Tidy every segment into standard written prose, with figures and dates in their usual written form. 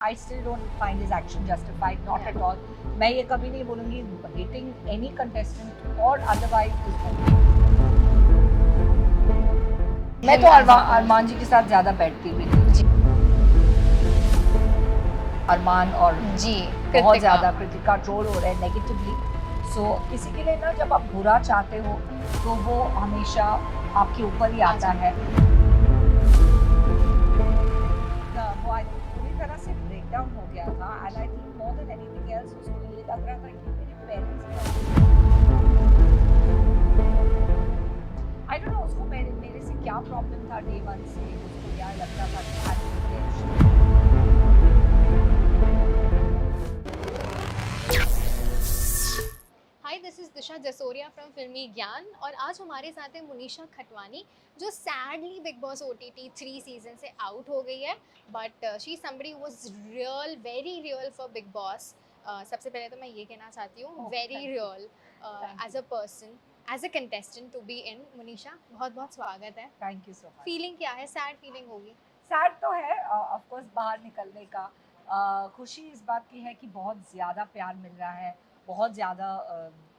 I still don't find his action justified, not at all. मैं ये कभी नहीं बोलूँगी hating any contestant or otherwise is wrong. मैं तो अरमान जी के साथ ज़्यादा बैठती भी थी। अरमान और जी बहुत ज़्यादा कृतिका ट्रोल हो रहे हैं नेगेटिवली। सो किसी के लिए ना जब आप बुरा चाहते हो तो वो हमेशा आपके ऊपर ही आता है। वो आई थिंक पूरी तरह से ब्रेक डाउन हो गया था and I think more than anything else उसको ये लग रहा था कि मेरे पेरेंट्स आई डोंट नो उसको मेरे से क्या प्रॉब्लम था डे वन से उसको क्या लगता था कि hi this is Disha Jasoria from फिल्मी ज्ञान और आज हमारे साथ है मुनीशा खटवानी जो sadly Bigg Boss OTT 3 season से आउट हो गई है but she somebody was real very real for Bigg Boss. सबसे पहले तो मैं ये कहना चाहती हूँ very real as a person as a contestant to be in. Munisha बहुत बहुत स्वागत है। Thank you so much. Feeling क्या है? सैड फीलिंग होगी? सैड तो है ऑफ कोर्स बाहर निकलने का। खुशी इस बात की है कि बहुत ज़्यादा प्यार मिल रहा है, बहुत ज़्यादा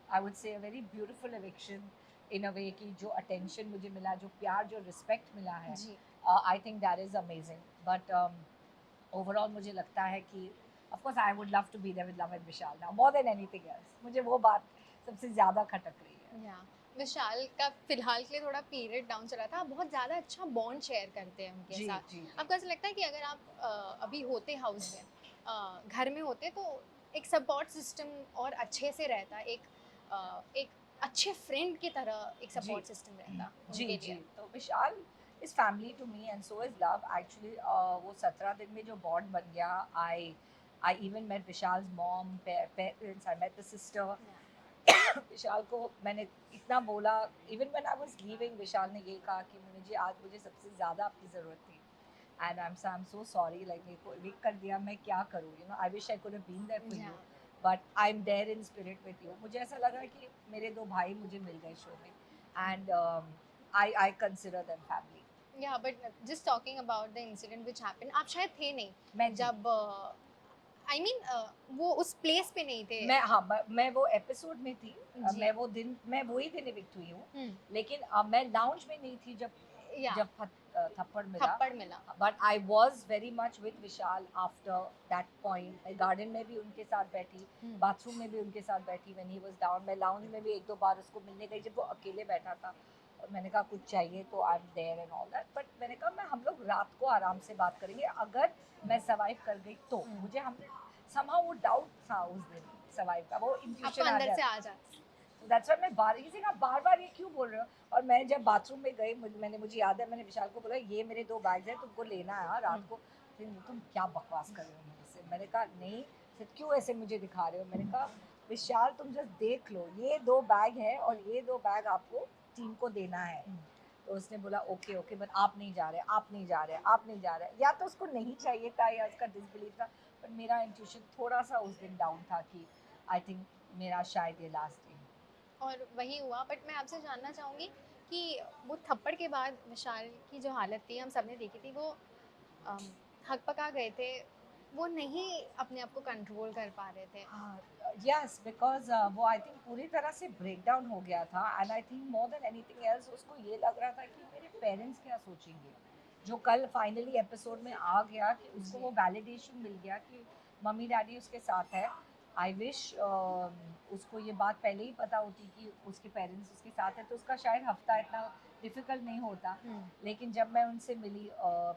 I would say a very beautiful eviction in a way कि जो अटेंशन मुझे मिला, जो प्यार, जो रिस्पेक्ट मिला है, जी I think that is amazing. But overall मुझे लगता है कि of course I would love to be there with Love and Vishal now more than anything else. मुझे वो बात सबसे ज़्यादा खटक रही है। या विशाल का फिलहाल के लिए थोड़ा पीरियड डाउन चला था। आप बहुत ज़्यादा अच्छा बॉन्ड शेयर करते हैं उनके जी साथ। जी जी। आपको ऐसा लगता है कि अगर आप अभी होते हाउस में घर में होते तो एक सपोर्ट सिस्टम और अच्छे से रहता, एक अच्छे फ्रेंड की तरह एक जी सपोर्ट सिस्टम रहता जी उनके जी। लिए? तो Vishal is family to me and so is Love actually. वो 17 दिन में जो बॉन्ड बन गया, I I even met Vishal's mom, parents, I met the sister. Vishal को मैंने इतना बोला, even when I was leaving Vishal ने ये कहा कि मुझे आज मुझे सबसे ज़्यादा आपकी ज़रूरत थी and I am so sorry, like मेरे को लीक कर दिया, मैं क्या करूँ, you know I wish I could have been there for you but I am there in spirit with you. मुझे ऐसा लगा कि मेरे दो भाई मुझे मिल गए शो में and I consider them family. Yeah but just talking about the incident which happened, आप शायद थे मैं नहीं थी। जब आई मीन वो उस प्लेस पे नहीं थे। मैं हाँ मैं वो एपिसोड में थी। जी मैं वही दिन इविक्ट हुई हूँ, हम्म लेकिन मैं लाउंज में नहीं थी जब या जब थप्पड़ मिला। थप्पड़ मिला। But I was very much with Vishal after that point. मैं गार्डन में भी उनके साथ बैठी, बाथरूम में भी उनके साथ बैठी व्हेन ही वाज डाउन। मैं लाउंज में भी एक दो बार उसको मिलने गई जब वो अकेले बैठा था और मैंने कहा कुछ चाहिए तो I am there and all that. But मैंने कहा मैं हम लोग रात को आराम से बात करेंगे अगर मैं सर्वाइव कर गई तो। मुझे हमने somehow वो डाउट था उस दिन सर्वाइव का, वो आपको इंट्यूशन आ अंदर से जाता। आ जाता। तो दैट्स व्हाई मैं बार किसी का बार बार ये क्यों बोल रहे हो। और मैं जब बाथरूम में गई मैंने मुझे याद है मैंने विशाल को बोला ये मेरे दो बैग्स हैं तुमको लेना है हाँ, रात को। फिर तुम क्या बकवास कर रहे हो मेरे से। मैंने कहा नहीं, फिर क्यों ऐसे मुझे दिखा रहे हो। मैंने कहा विशाल तुम जस्ट देख लो ये दो बैग है और ये दो बैग आपको टीम को देना है। तो उसने बोला ओके ओके बट आप नहीं जा रहे, आप नहीं जा रहे, आप नहीं जा रहे। या तो उसको नहीं चाहिए था या उसका डिसबिलीव था, बट मेरा इंट्यूशन थोड़ा सा उस दिन डाउन था कि आई थिंक मेरा शायद ये लास्ट दिन। और वही हुआ। बट मैं आपसे जानना चाहूँगी कि वो थप्पड़ के बाद विशाल की जो हालत थी हम सबने देखी थी, वो हकपका गए थे, वो नहीं अपने आप को कंट्रोल कर पा रहे थे। यस बिकॉज वो आई थिंक पूरी तरह से ब्रेक डाउन हो गया था and I think more than anything else उसको ये लग रहा था कि मेरे पेरेंट्स क्या सोचेंगे। जो कल फाइनली एपिसोड में आ गया कि उसको जी वो वैलिडेशन मिल गया कि मम्मी डैडी उसके साथ है। आई विश उसको ये बात पहले ही पता होती कि उसके पेरेंट्स उसके साथ है तो उसका शायद हफ्ता इतना डिफ़िकल्ट नहीं होता। लेकिन जब मैं उनसे मिली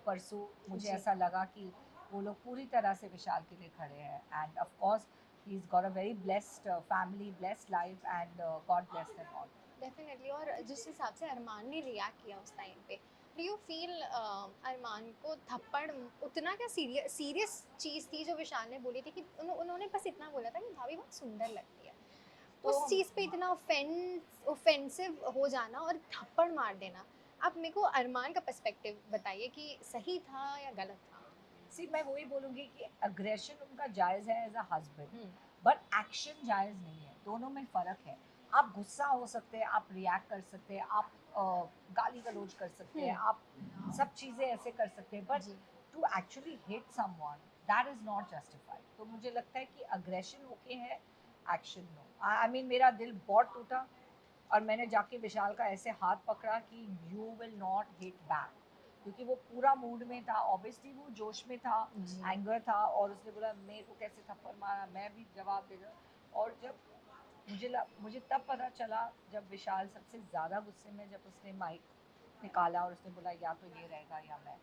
परसों मुझे जी ऐसा लगा कि वो लोग पूरी तरह से विशाल के लिए खड़े हैं end of course he's got a very blessed family, blessed life and God bless them all. Definitely. और जिस हिसाब से अरमान ने रिएक्ट किया उस टाइम पे, डू यू फील अरमान को थप्पड़ उतना क्या सीरियस चीज़ थी जो विशाल ने बोली थी कि उन्होंने बस इतना बोला था कि भाभी बहुत सुंदर लगती है, तो उस चीज़ पे इतना ऑफेंसिव हो जाना और थप्पड़ मार देना? आप मेरे को अरमान का पर्सपेक्टिव बताइए कि सही था या गलत था? सी मैं वही बोलूँगी कि अग्रेशन उनका जायज़ है as a husband hmm but action जायज़ नहीं है। दोनों में फ़र्क है। आप गुस्सा हो सकते हैं, आप रिएक्ट कर सकते हैं, आप गाली गलौज कर सकते हैं, हम्म आप सब चीज़ें ऐसे कर सकते हैं बट जी to actually hit someone that is not justified. तो मुझे लगता है कि अग्रेशन ओके है, एक्शन नो. आई मीन मेरा दिल बहुत टूटा और मैंने जाके विशाल का ऐसे हाथ पकड़ा कि you will not hit back, क्योंकि वो पूरा मूड में था, ऑब्वियसली वो जोश में था, जी। एंगर था, और उसने बोला मेरे को कैसे थप्पड़ मारा, मैं भी जवाब दे दूं. और जब मुझे तब पता चला जब विशाल सबसे ज़्यादा गुस्से में, जब उसने माइक निकाला और उसने बोला या तो ये रहेगा या मैं,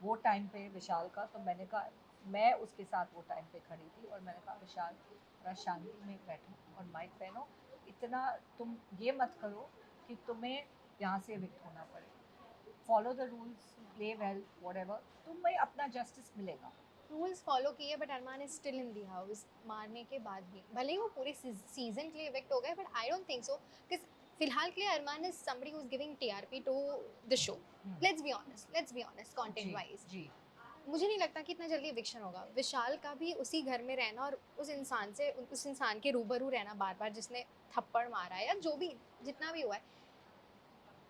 वो टाइम पे विशाल का, तो मैंने कहा, मैं उसके साथ वो टाइम पे खड़ी थी और मैंने कहा विशाल थोड़ा शांति में बैठो और माइक पहनो, इतना तुम ये मत करो कि तुम्हें यहाँ से एविक्ट होना पड़े. Follow the rules, play well, whatever, तुम्हें अपना जस्टिस मिलेगा. रूल्स फॉलो किए but Armaan is still in the house मारने के बाद भी, भले ही वो पूरे सीजन के लिए इवेक्ट हो गए, but I don't think so, because फिलहाल के लिए Armaan is somebody who is giving TRP to the show. Let's be honest content wise जी. मुझे नहीं लगता कि इतना जल्दी इविक्शन होगा. विशाल का भी उसी घर में रहना और उस इंसान के रूबरू रहना बार बार जिसने थप्पड़ मारा है या जो भी जितना भी हुआ है,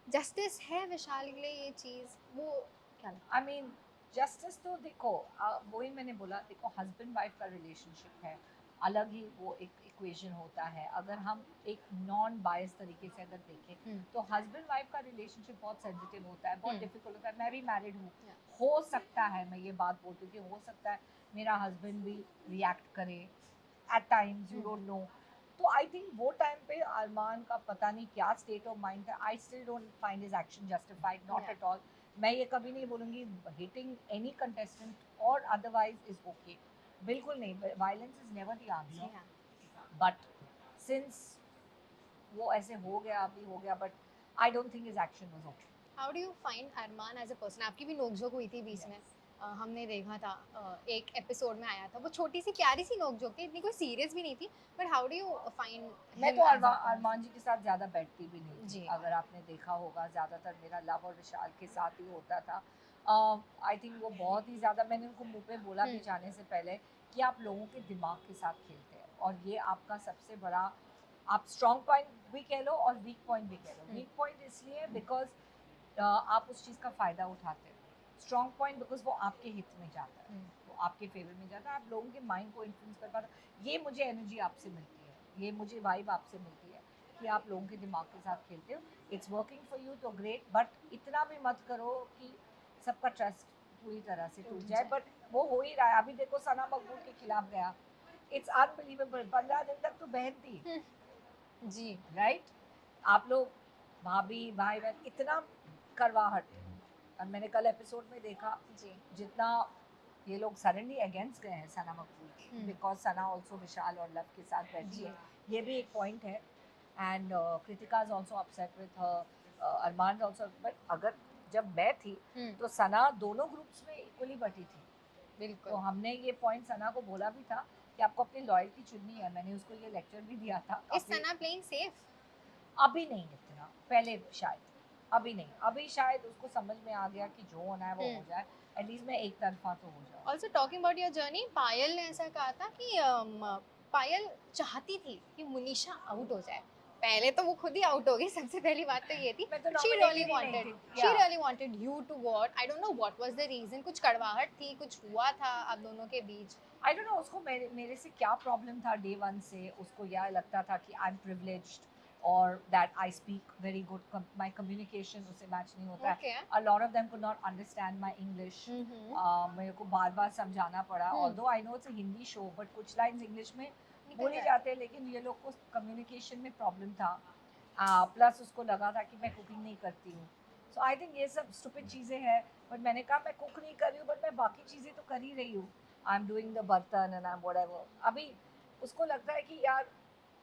जस्टिस है विशाल के लिए ये चीज़, वो क्या लगता आई मीन जस्टिस तो देखो, वही मैंने बोला, देखो हस्बैंड वाइफ का रिलेशनशिप है, अलग ही वो एक इक्वेशन होता है. अगर हम एक नॉन बायस तरीके से अगर देखें तो हस्बैंड वाइफ का रिलेशनशिप बहुत सेंसिटिव होता है, बहुत डिफिकल्ट होता है. मैं भी मैरिड हूँ, हो सकता है, मैं ये बात बोलती हूँ कि हो सकता है मेरा हस्बैंड भी रिएक्ट करे at times, you don't know. तो आई थिंक वो टाइम पे अरमान का पता नहीं क्या स्टेट ऑफ माइंड था. I still don't find his action justified, not at all. मैं ये कभी नहीं बोलूँगी हिटिंग एनी कंटेस्टेंट और अदरवाइज इज ओके, बिल्कुल नहीं. Violence is never the answer, but since वो ऐसे हो गया, अभी हो गया, but I don't think his action was okay. How do you find Armaan as a person? आपकी भी नोकझोंक हुई थी बीच में, हमने देखा था, एक एपिसोड में आया था, वो छोटी सी प्यारी सी नोकझोंक थी, इतनी कोई सीरियस भी नहीं थी, but how do you find? मैं तो अरमान जी के साथ ज़्यादा बैठती भी नहीं थी, अगर आपने देखा होगा ज़्यादातर मेरा लव और विशाल के साथ ही होता था. आई थिंक वो बहुत ही ज़्यादा, मैंने उनको मुंह पे बोला भी जाने से पहले कि आप लोगों के दिमाग के साथ खेलते हैं और ये आपका सबसे बड़ा, आप स्ट्रॉन्ग पॉइंट भी कह लो और वीक पॉइंट भी कह लो. वीक पॉइंट इसलिए बिकॉज आप उस चीज़ का फ़ायदा उठाते हैं. स्ट्रॉन्ग पॉइंट बिकॉज वो आपके हित में जाता है, वो आपके फेवर में जाता है, आप लोगों के माइंड को इन्फ्लुएंस कर पाते. ये मुझे एनर्जी आपसे मिलती है, ये मुझे वाइब आपसे मिलती है कि आप लोगों के दिमाग के साथ खेलते हो. इट्स वर्किंग फॉर यू तो ग्रेट, बट इतना भी मत करो कि सबका ट्रस्ट पूरी तरह से टूट जाए. बट वो हो ही रहा है. अभी देखो सना मकबूल के खिलाफ गया, इट्स अनबिलीवेबल. 15 दिन तक तो बहन थी जी, राइट. आप लोग भाभी भाई बहन इतना करवाहट, और मैंने कल एपिसोड में देखा जी, जितना ये लोग सडनली अगेंस्ट गए हैं सना मकबूल के, बिकॉज सना ऑल्सो विशाल और लव के साथ बैठी है. ये भी एक पॉइंट है. And Kritika is also upset with her, Armaan also. But अगर जब मैं थी तो सना दोनों ग्रुप्स में इक्वली बटी थी. बिल्कुल. तो हमने ये पॉइंट सना को बोला भी था कि आपको अपनी लॉयल्टी चुननी है. मैंने उसको ये लेक्चर भी दिया था. Is Sana playing safe? अभी नहीं इतना, पहले शायद, अभी नहीं. अभी शायद उसको समझ में आ गया कि जो होना है वो हो जाए, एटलीस्ट मैं एक तरफा तो हो जाऊँ. Also talking about your journey, Payal ने ऐसा कहा था कि पायल चाहती थी कि मुनीशा आउट हो जाए. पहले तो वो खुद ही आउट हो गई, सबसे पहली बात तो ये थी. मैं तो But she nominated really ही नहीं wanted, थी. she Yeah. really wanted you to go out. I don't know what was the reason. कुछ कड़वाहट थी, कुछ हुआ था आप दोनों के बीच? आई डोंट नो उसको मेरे से क्या प्रॉब्लम था. डे वन से उसको यह लगता था कि आई एम प्रिविलेज्ड और that I speak very good, my communication उससे मैच नहीं होता Okay. है. A lot of them could not understand my English. मेरे को बार बार समझाना पड़ा. Although I know it's a Hindi show, but कुछ लाइंस इंग्लिश में बोले जाते हैं, लेकिन ये लोग को कम्युनिकेशन में प्रॉब्लम था. प्लस उसको लगा था कि मैं कुकिंग नहीं करती हूँ. सो आई थिंक ये सब स्टूपिड चीज़ें हैं. बट मैंने कहा मैं कुक नहीं कर रही हूँ, बट मैं बाकी चीज़ें तो कर ही रही हूँ. आई एम डूइंग द बर्तन एंड आई एम व्हाटएवर. अभी उसको लगता है कि यार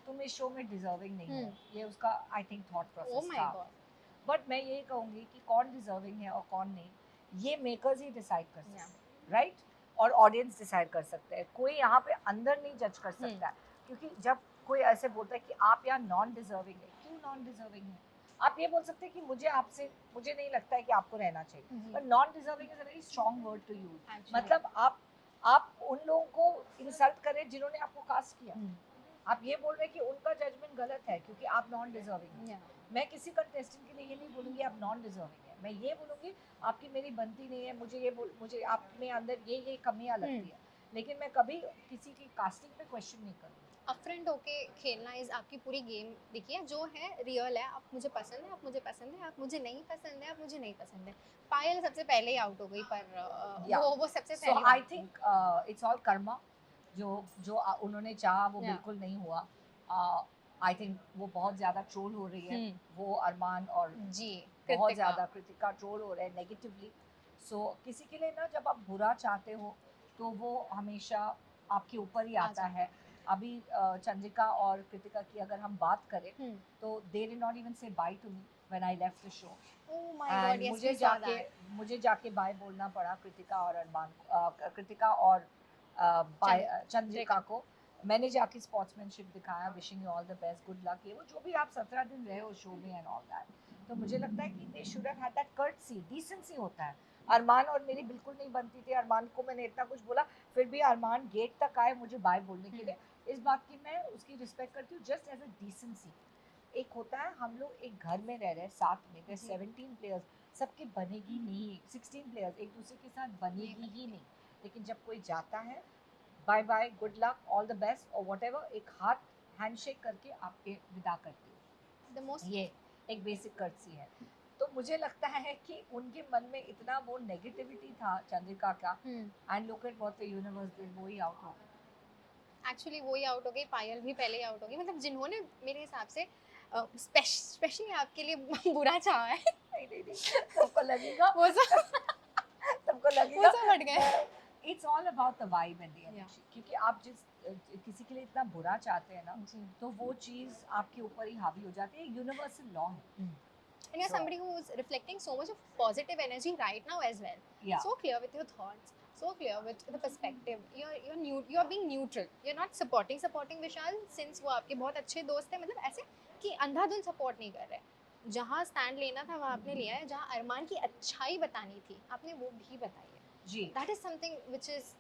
तुम इस शो में डिजर्विंग नहीं हो. ये उसका I think thought Oh process my था. God. बट मैं ये कहूँगी कि कौन डिजर्विंग है और कौन नहीं, ये मेकर्स ही डिसाइड कर सकते हैं, राइट. और ऑडियंस डिसाइड कर सकते हैं. कोई यहाँ पे अंदर नहीं जज कर सकता है. क्योंकि जब कोई ऐसे बोलता है कि आप यहाँ नॉन डिजर्विंग है, क्यों नॉन डिजर्विंग है? आप ये बोल सकते हैं कि मुझे नहीं लगता है कि आपको रहना चाहिए. पर non deserving is a very strong word to use. मतलब आप उन लोगों को इंसल्ट करें जिन्होंने आपको कास्ट किया. आप ये बोल रहे हैं कि उनका जजमेंट गलत है क्योंकि आप नॉन डिजर्विंग. मैं किसी कंटेस्टेंट के लिए ये नहीं बोलूँगी आप नॉन डिजर्विंग है, मैं ये बोलूँगी आपकी मेरी बनती नहीं है, मुझे आप में अंदर ये कमियाँ लगती है, लेकिन मैं कभी किसी की कास्टिंग पे क्वेश्चन नहीं करूँगी। अपफ्रंट होके खेलना इज आपकी पूरी गेम। देखिए जो है रियल है, आप मुझे पसंद है, आप मुझे पसंद है, आप मुझे नहीं पसंद है, आप मुझे नहीं पसंद है। पायल सबसे पहले ही आउट हो गई, पर वो सबसे सो पहले I think it's all Karma, जो जो उन्होंने चाहा वो Yeah. बिल्कुल नहीं हुआ। आई थिंक वो बहुत ज़्यादा ट्रोल हो रही है, वो अरमान और जी बहुत कृतिका। ज़्यादा कृतिका ट्रोल हो रहे हैं नेगेटिवली। सो किसी के लिए ना जब आप बुरा चाहते हो तो वो हमेशा आपके ऊपर ही आ आता जाता है। अभी चंद्रिका और कृतिका की अगर हम बात करें तो they did not even say bye to me when I left the show, oh my God, and yes we saw that. मुझे जाके बाय बोलना पड़ा कृतिका और अरमान कृतिका और चंद्रिका को। मैंने जाके स्पोर्ट्समैनशिप दिखाया, wishing you all the best, good luck, ये वो जो भी आप 17 दिन रहे हो शो में एंड ऑल दैट। तो मुझे लगता है कि they should have had that courtesy, decency होता है। अरमान और मेरी बिल्कुल नहीं बनती थी, अरमान को मैंने इतना कुछ बोला, फिर भी अरमान गेट तक आए मुझे बाय बोलने के लिए। इस बात की मैं उसकी रिस्पेक्ट करती हूँ, जस्ट एज अ डिसेंसी। एक होता है हम लोग एक घर में रह रहे हैं साथ में, 17 प्लेयर्स, सबके बनेगी नहीं, 16 प्लेयर्स एक दूसरे के साथ बनेगी ही नहीं, लेकिन जब कोई जाता है bye bye, good luck, all the best और वट एवर, एक हाथ हैंडशेक करके आपके विदा करती हूँ। द मोस्ट ये एक बेसिक कर्टसी है। तो मुझे लगता है कि उनके मन में इतना वो नेगेटिविटी था चंद्रिका का, and look at what the universe did, वो ही आउट हो गई। एक्चुअली वो ही आउट हो गई, पायल भी पहले ही आउट हो गई। मतलब जिन्होंने मेरे हिसाब से स्पेशली आपके लिए बुरा चाहा है नहीं नहीं नहीं, सबको लगेगा वो सब सबको वो लगेगा सब हट गए। It's all about the vibe and the energy, क्योंकि आप जिस किसी के लिए इतना बुरा चाहते हैं ना, जी। तो वो चीज़ आपके ऊपर ही हावी हो जाती है, यूनिवर्सल लॉ है। And you're So, somebody who is reflecting so much of positive energy right now as well. yeah. So clear with your thoughts, so clear with the perspective. You're being neutral. You're not supporting Vishal since वो आपके बहुत अच्छे दोस्त हैं, मतलब ऐसे कि अंधाधुंध सपोर्ट नहीं कर रहे। जहाँ स्टैंड लेना था वहाँ आपने लिया है, जहाँ अरमान की अच्छाई बतानी थी आपने वो भी बताई है। जी। That is something which is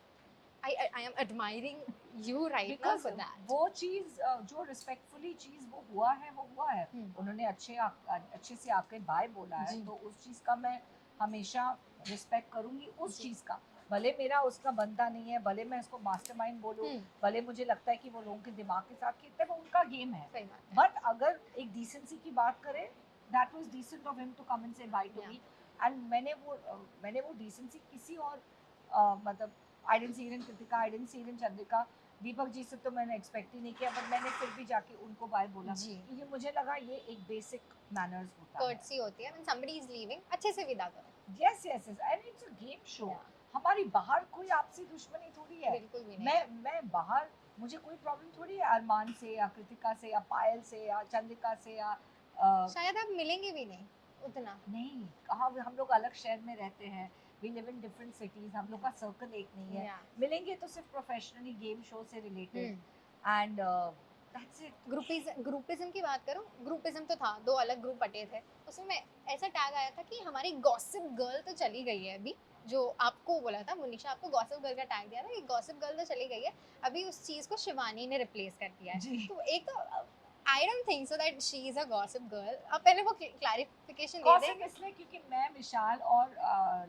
I am admiring you right now Because for that. वो चीज़ जो रिस्पेक्टफुली चीज़ वो हुआ है वो हुआ है। उन्होंने अच्छे से आके बाय बोला है, तो उस चीज़ का मैं हमेशा रिस्पेक्ट करूंगी उस चीज़ का। भले मेरा उसका बनता नहीं है, भले मैं इसको मास्टरमाइंड बोलूं, भले मुझे लगता है कि वो लोगों के दिमाग के साथ खेलता है, वो उनका गेम है। सही बात है। बट अगर एक डिसेंसी की बात करें, that was decent of him to come and say bye to me, and मैंने वो डिसेंसी किसी और मतलब I didn't see it in Kritika, I didn't see it in Chandrika, Deepak ji से तो मैंने एक्सपेक्ट ही नहीं किया, बट मैंने फिर भी जाके उनको बाय बोला, क्योंकि मुझे लगा ये एक बेसिक मैनर्स होता है, कर्टसी होती है। व्हेन समबडी इज लीविंग अच्छे से विदा करो। Yes yes yes, and it's a game show. हमारी बाहर कोई आपसी दुश्मनी थोड़ी है, बिल्कुल भी नहीं। मैं बाहर मुझे कोई प्रॉब्लम थोड़ी है अरमान से या कृतिका से या पायल से या चंद्रिका से या शायद आप मिलेंगे भी नहीं उतना। नहीं, कहाँ हम लोग अलग शहर में रहते हैं, we live in different cities, हम लोग का सर्कल एक नहीं है। मिलेंगे तो सिर्फ प्रोफेशनली गेम शो से related, and that's it. Groupism की बात करूं, ग्रुपिज्म तो था, दो अलग ग्रुप बटे थे, उसमें ऐसा टैग आया था कि हमारी गॉसिप गर्ल तो चली गई है अभी, जो आपको बोला था मुनीशा, आपको गॉसिप गर्ल का टैग दिया था कि गॉसिप गर्ल तो चली गई है, अभी उस चीज को शिवानी ने रिप्लेस कर दिया है। तो एक तो I don't think so that she is a gossip girl. आप पहले वो clarification दे दें। गॉसिप इसलिए क्योंकि मैं विशाल और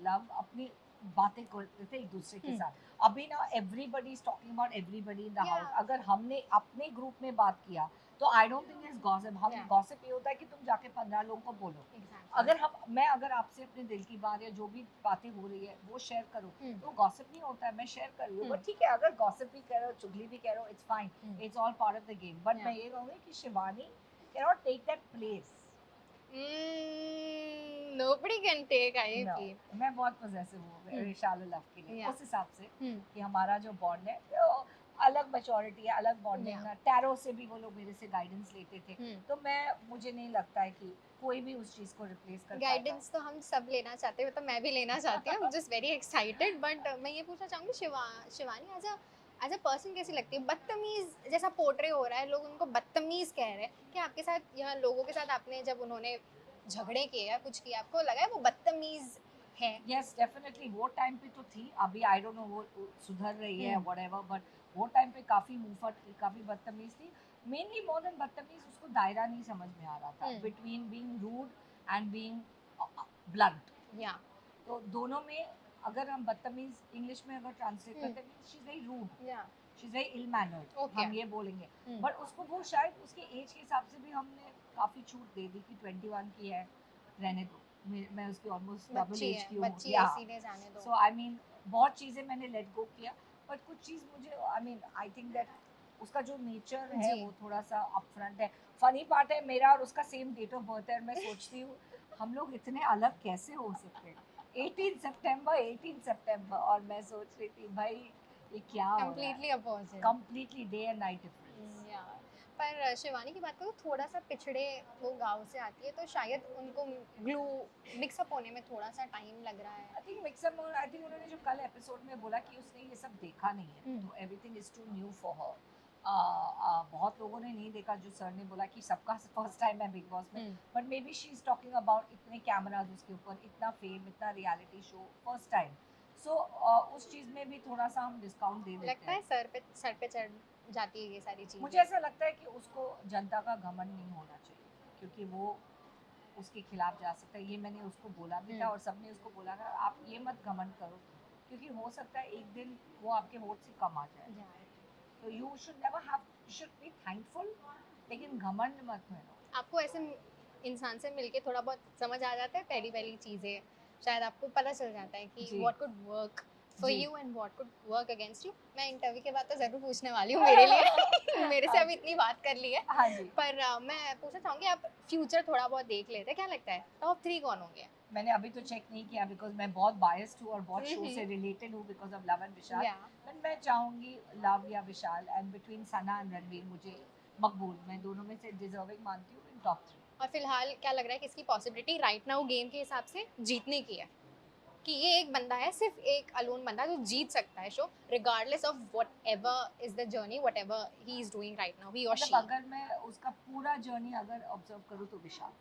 लव अपनी बातें करते थे एक दूसरे के साथ। अभी ना everybody is talking about everybody in the house. अगर हमने अपने ग्रुप में बात किया तो आई डोंट थिंक इट्स गॉसिप। हम गॉसिप ये होता है कि तुम जाके 15 लोगों को बोलो। अगर आपसे अपने दिल की बात या जो भी बातें हो रही है वो शेयर करो, तो गॉसिप नहीं होता है, मैं शेयर कर रही हूँ। बट ठीक है, अगर गॉसिप भी कह रहे हो, चुगली भी कह रहे हो, it's fine, it's all part of the game. But मैं ये कहूँगी कि Shivani can not take that place. Nobody can take, I feel. मैं बहुत पॉजेसिव हूँ विशाल और लव के लिए, उस हिसाब से कि हमारा जो बॉन्ड है वो अलग मैच्योरिटी है, अलग बॉन्डिंग है। टैरो से भी वो लोग मेरे से गाइडेंस लेते थे, तो मुझे नहीं लगता है कि कोई भी उस चीज को रिप्लेस कर पाएगा। गाइडेंस तो हम सब लेना चाहते हैं, मतलब मैं भी लेना चाहती हूँ, जस्ट वेरी एक्साइटेड। बट मैं ये पूछना चाहूँगी शिवानी एज अ पर्सन कैसी लगती है? बदतमीज जैसा पोर्ट्रे हो रहा है, लोग उनको बदतमीज कह रहे हैं कि आपके साथ या लोगों के साथ आपने जब उन्होंने झगड़े किए या कुछ किया, आपको लगा है वो बदतमीज है. यस डेफिनेटली वो टाइम पे तो थी, अभी आई डोंट नो वो सुधर रही है हम्म. व्हाटएवर, बट वो टाइम पे काफ़ी मुंहफट थी, काफ़ी बदतमीज थी. मेनली मोर देन बदतमीज, उसको दायरा नहीं समझ में आ रहा था between being rude and being blunt. Yeah. तो दोनों में अगर हम बदतमीज इंग्लिश में अगर ट्रांसलेट करते हैं, she is very rude, yeah. She is very ill mannered, Okay. हम ये बोलेंगे. हम्म. बट उसको वो शायद उसके एज के हिसाब से भी हमने काफ़ी छूट दे दी कि 21 की है, रहने दो. मैं उसकी ऑलमोस्ट डबल बच्ची एज है, की हूँ. बच्ची है, या इसीलिए जाने दो. सो आई मीन बहुत चीज़ें मैंने लेट गो किया, बट कुछ चीज़ मुझे I mean I think that उसका जो नेचर है जी. वो थोड़ा सा अपफ्रंट है. फनी पार्ट है, मेरा और उसका सेम डेट ऑफ बर्थ है, और मैं सोचती हूँ हम लोग इतने अलग कैसे हो सकते हैं. 18 सितंबर, और मैं सोच रही थी भाई ये क्या हो रहा है. Completely opposite. Completely day and night difference. या. पर शिवानी की बात करूँ, थोड़ा सा पिछड़े वो गांव से आती है, तो शायद उनको ग्लू मिक्सअप होने में थोड़ा सा टाइम लग रहा है. I think mix up, I think उन्होंने जो कल एपिसोड में बोला कि उसने ये सब देखा नहीं है, हम्म. तो everything is too new for her. बहुत लोगों ने नहीं देखा, जो सर ने बोला कि सबका फर्स्ट टाइम है बिग बॉस में, hmm. But maybe she is talking about इतने कैमराज उसके ऊपर, इतना फेम, इतना reality show, first time. So उस चीज़ में भी थोड़ा सा हम डिस्काउंट दे देते लगता है हैं. सर पे चढ़ जाती है ये सारी चीजें. मुझे ऐसा लगता है कि उसको जनता का घमंड नहीं होना चाहिए, क्योंकि वो उसके खिलाफ जा सकता है. ये मैंने उसको बोला भी था, और सबने उसको बोला था आप ये मत घमंड करो, क्योंकि हो सकता है एक दिन वो आपके वोट से कम आ जाए. या. तो you should never have, you should be thankful, लेकिन घमंड मत करो. आपको ऐसे इंसान से मिलके थोड़ा बहुत समझ आ जाता है पहली पहली चीजें, शायद आपको पता चल जाता है कि जी. व्हाट कुड वर्क फॉर जी. You and what could work against you. मैं इंटरव्यू के बाद तो जरूर पूछने वाली हूँ मेरे लिए. मेरे से अभी इतनी बात कर ली है. हाँ जी. पर मैं पूछना चाहूंगी, आप फ्यूचर थोड़ा बहुत देख लेते हैं, क्या लगता है टॉप 3 कौन होंगे? मैंने अभी तो चेक नहीं किया, बिकॉज मैं बहुत बायस्ड हूँ और बहुत शो से रिलेटेड हूँ because of Love and Vishal. Yeah. But मैं चाहूँगी लव या Vishal, and between Sana and Ranveer मुझे मकबूल, मैं दोनों में से डिजर्विंग मानती हूँ इन टॉप 3. और फिलहाल क्या लग रहा है किसकी पॉसिबिलिटी राइट नाउ गेम के हिसाब से जीतने की है, कि ये एक बंदा है, सिर्फ एक अलोन बंदा जो जीत सकता है show, regardless of whatever is the journey, whatever he is doing right now, he और शी. मतलब अगर मैं उसका पूरा जर्नी अगर ऑब्जर्व करूँ तो विशाल,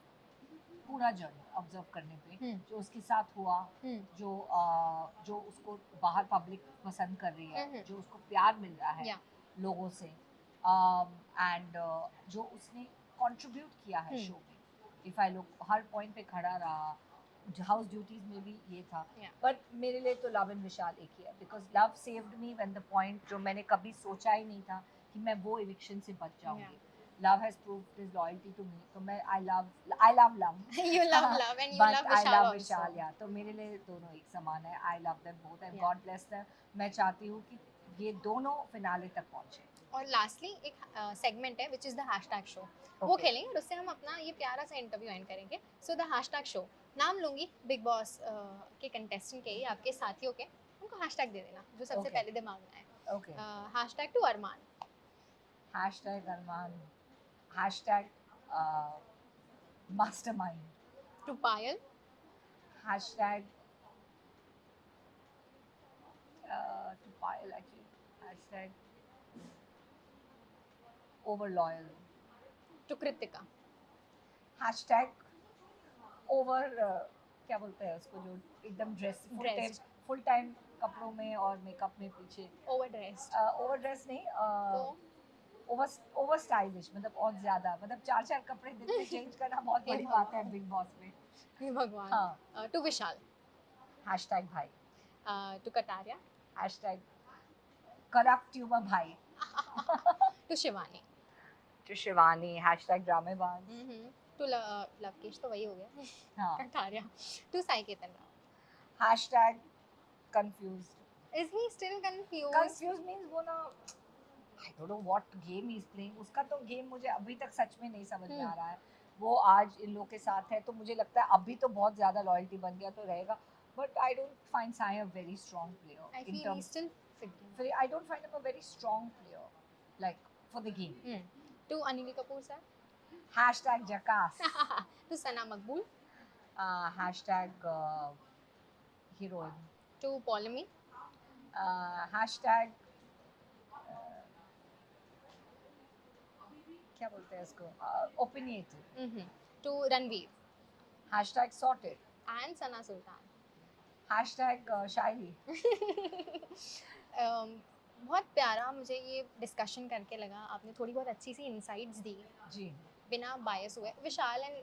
पूरा जर्नी ऑब्जर्व करने पे जो उसके साथ हुआ, जो उसको बाहर पब्लिक पसंद कर रही है, जो उसको प्यार मिल रहा है या. लोगों से, एंड जो उसने कंट्रीब्यूट किया है शो में. If I look, her point पे खड़ा रहा, हाउस ड्यूटीज में भी ये था. Yeah. बट मेरे लिए तो लव एंड विशाल एक ही है, because love saved me when the point जो मैंने कभी सोचा ही नहीं था कि मैं वो इविक्शन से बच जाऊंगी. Love has proved his loyalty to me. तो मैं I love love. You love love and you But love I Vishal love also. Vishal, yeah. तो मेरे लिए दोनों एक समान है. I love them both and Yeah. God bless them. मैं चाहती हूँ कि ये दोनों फिनाले तक पहुँचे. और लास्टली एक सेगमेंट है which is the hashtag show, वो खेलेंगे और उससे हम अपना ये प्यारा सा इंटरव्यू एंड करेंगे. सो द हैशटैग शो, नाम लूंगी बिग बॉस के कंटेस्टेंट के ही, आपके साथियों के, उनको हैशटैग दे देना जो सबसे Okay. पहले दिमाग में आए. Okay. Hashtag to Armaan. Hashtag Arman. Hashtag mastermind. To Payal. Hashtag to Payal actually. Hashtag over loyal. To Kritika. Hashtag over क्या बोलते हैं उसको, जो एकदम Dressed. फुल टाइम कपड़ों में और मेकअप में पीछे. Over dressed. ओवर ड्रेस नहीं, तो ओवर स्टाइलिश, मतलब और ज्यादा, मतलब चार कपड़े दिन में चेंज करना बहुत बड़ी बात है बिग बॉस में. हे भगवान. हाँ. टू विशाल. हैशटैग भाई. To Kataria. Hashtag corrupt tumour भाई. To Shivani. To Shivani. Hashtag ड्रामेबाज. टू लवकेश, तो वही हो गया. हाँ. Kataria. To Sai Ketan Rao. Hashtag confused. Is he still confused? Confuse means वो ना, I don't know what game he is playing. उसका तो गेम मुझे अभी तक सच में नहीं समझ में आ रहा है. वो आज इन लोगों के साथ है तो मुझे लगता है अभी तो बहुत ज्यादा लॉयल्टी बन गया तो रहेगा, but I don't find Sai a very strong player I in feel he's terms. still figuring. I don't find him a very strong player, like for the game. To Anil Kapoor sir. Hashtag Jackass. To Sana Makbul. Hashtag heroine. To Polemy. Hashtag क्या बोलते हैं इसको, opinionated. To Ranveer. Hashtag sorted. And Sana Sultan. शायरी. बहुत प्यारा मुझे ये discussion करके लगा. आपने थोड़ी बहुत अच्छी सी इंसाइट्स दी जी. बिना बायस हुए. विशाल एंड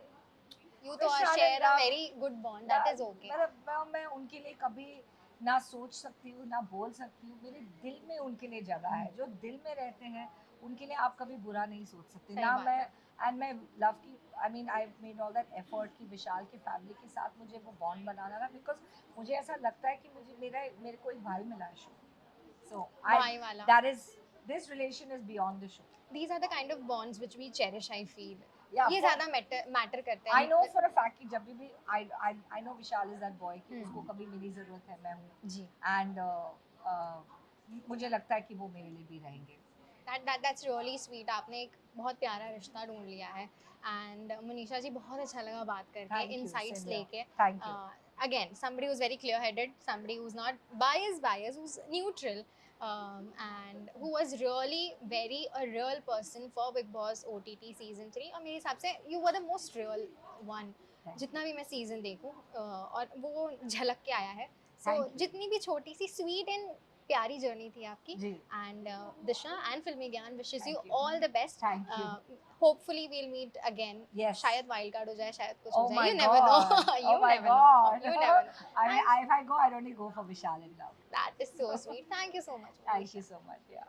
यू तो विशाल and share a love, very good bond, that is okay. मतलब मैं उनके लिए कभी ना सोच सकती हूँ ना बोल सकती हूँ. मेरे दिल में उनके लिए जगह है. जो दिल में रहते हैं उनके लिए आप कभी बुरा नहीं सोच सकते. सही ना बात मैं है. एंड मैं लव की I mean I made all that effort कि विशाल की फैमिली के साथ मुझे वो बॉन्ड बनाना था, बिकॉज मुझे ऐसा लगता है कि मेरे को एक भाई मिला है शो. सो आई भाई वाला. That is this relation is beyond the show. These are the kind of bonds which we cherish, I feel. Yeah, ये for- ज़्यादा मैटर करते I हैं. know for a fact कि जब भी I know Vishal is that boy कि उसको कभी मेरी ज़रूरत है, मैं हूँ. जी. And मुझे लगता है कि वो मेरे लिए भी रहेंगे. That's really sweet. आपने एक बहुत प्यारा रिश्ता ढूंढ लिया है. एंड मनीषा जी, बहुत अच्छा लगा बात करके, Thank you, insights same here. लेके. Thank you. Again, somebody who's very clear-headed, somebody who's not biased, who's neutral, and who was really very a real person for Big Boss OTT season 3. और मेरे हिसाब से you were the most real one. Thank you. जितना भी मैं season देखूं, और वो झलक के आया है. सो Thank you. जितनी भी छोटी सी स्वीट एंड प्यारी जर्नी थी आपकी. जी. And Disha and Filmy Gyan wishes you Thank you. all the best. Thank you. Hopefully we'll meet again. Yes. शायद वाइल्ड कार्ड हो जाए, शायद कुछ Oh हो my जाए. You never know. God. You Oh my never know. God. You never know. If I go, I'd only go for Vishal and love. That is so sweet. Thank you so much. Thank you so much. Yeah.